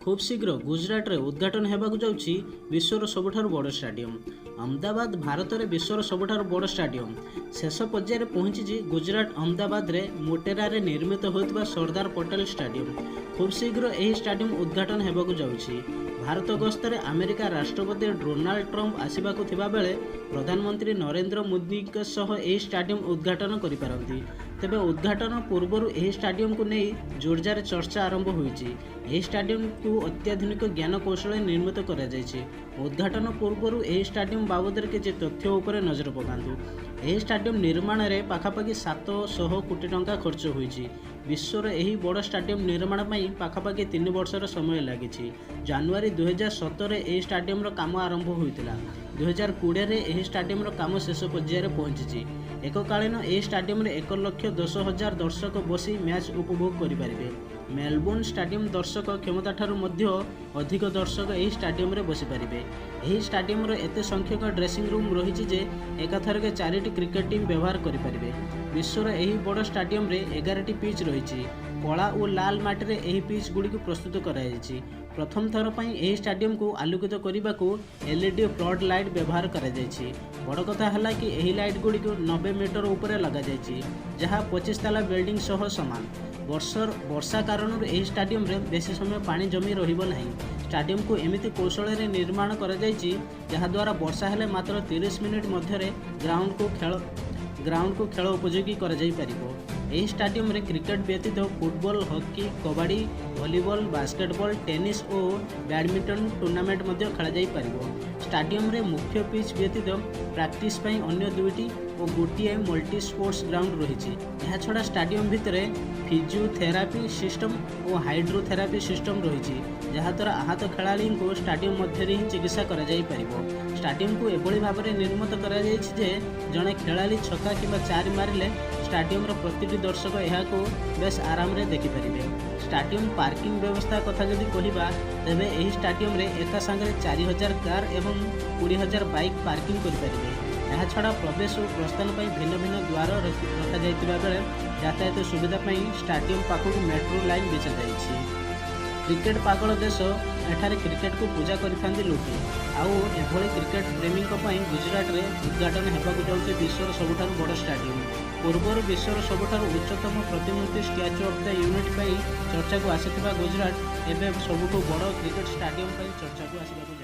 खूब शीघ्र गुजरात रे उद्घाटन हेबाकु जाउछि विश्वर सबुठारु बड़ स्टाडियम। अहमदाबाद भारत रे विश्वर सबुठारु बड़ स्टाडियम शेष पर्यायर पहुंची गुजरात अहमदाबाद रे मोटेरा रे निर्मित होइतबा सरदार पटेल स्टाडियम। खूब शीघ्र एही स्टाडियम उद्घाटन हेबाकु जाउछि। भारत गस्तरे अमेरिका राष्ट्रपति डोनाल्ड ट्रंप आसिबाकु थिबा बेले प्रधानमंत्री नरेंद्र मोदी के सह एही स्टाडियम उद्घाटन करि पारंती। तेबे उद्घाटन पूर्व एही स्टाडियम को नहीं जोरदार चर्चा आरंभ होईछि। एही स्टाडियम को अत्याधुनिक ज्ञान कौशल निर्मित करा जायछि। उद्घाटन पूर्व एही स्टाडियम बाबद किछि तथ्य उपर नजर पकांतु। एही स्टाडियम निर्माण रे पाखापाखि 700 कोटी टंका खर्च होईछि। विश्वर एही बड़ स्टाडियम निर्माण पई पाखापाखि 3 वर्षर समय लागिछि। जनवरी 2017 एही स्टाडियम रो काम आरंभ होइतिला। 2020 रे एही स्टाडियम रो काम शेष पर्यायर पहुंचिछि। एककालीन एही स्टाडियम रे 1,10,000 दर्शक बसी मैच उपभोग करि पारिबे। मेलबोर्न स्टाडियम दर्शक क्षमता ठारू मध्य अधिक दर्शक एही स्टाडियम रे बसी पारिबे। एही स्टाडियम रो एते संख्यक ड्रेसिंग रूम रहिछि जे एकाथरके 4टी क्रिकेट टीम व्यवहार करि पारिबे। विश्वर एही बड़ स्टाडियम रे 11टी पिच रहिछि। कला और लाल माटी रे एही पिच गुडी को प्रस्तुत करा जायछि। प्रथम थर पई एही स्टाडियम को आलोकित करने को एलईडी फ्लड लाइट व्यवहार करा जायछि। बड़ कथा हला कि एही लाइट गुडी को 90 मीटर ऊपर लगा जायछि, जहाँ 25 ताला बिल्डिंग सह समान। वर्षा कारण एही स्टाडियम रे बेसी समय पानी जमी रहिबो नाही। स्टाडियम को एमिति कौशल रे निर्माण करा जायछि जहाँ द्वारा वर्षा हेले मात्र 30 मिनिट मध्य ग्राउंड को खेल उपयोगी करा जाई परिबो। एही स्टाडियम रे क्रिकेट व्यतीत football, hockey, kabaddi, volleyball, basketball, tennis और बैडमिंटन टूर्नामेंट मध्य खेला जाई परिबो। स्टाडियम रे मुख्य पिच व्यतीत प्रैक्टिस पई अन्य 2टी और गोटिए मल्टी स्पोर्ट्स ग्राउंड रहिछि। यह छड़ा स्टाडियम भितरे फिजियोथेरापी सिस्टम और हाइड्रोथेरापी सिस्टम रहिछि, जहाँ द्वारा आहत खेलाड़ी को स्टाडियम मध्य ही चिकित्सा करा जाई परिबो। स्टाडियम को एभली भाव में निर्मित करा जायछि जे जणे खेलाड़ी छक्का किंबा 4 मारिले स्टाडियम रो प्रतिटी दर्शक यहाँ को बेस आराम रे देखि परिबे। स्टाडियम पार्किंग व्यवस्था कथा जदि कहिबा तेबे एही स्टाडियम रे एका संगे 4000 कार एवं 20,000 बाइक पार्किंग करि परिबे। यह छड़ा प्रवेश और प्रस्थान पर भिन्न भिन्न द्वार रखा जाइतिबा बेले यातायात सुविधा पर स्टाडियम पाखक मेट्रो लाइन बिछा जाइछि। क्रिकेट पागल देश एठारे क्रिकेट को पूजा करिथांती लोके आउ एभली क्रिकेट प्रेमी गुजरात रे उद्घाटन हेबाकु जाउछि विश्वर सबुठारु बड़ स्टाडियम। पूर्वर विश्वर सबुठारु उच्चतम प्रतिमूर्ति स्टैच्यू ऑफ द यूनिट चर्चा को आसिथिबा गुजरात एबे सबुठु बड़ क्रिकेट स्टाडियम चर्चा को आसिबाकु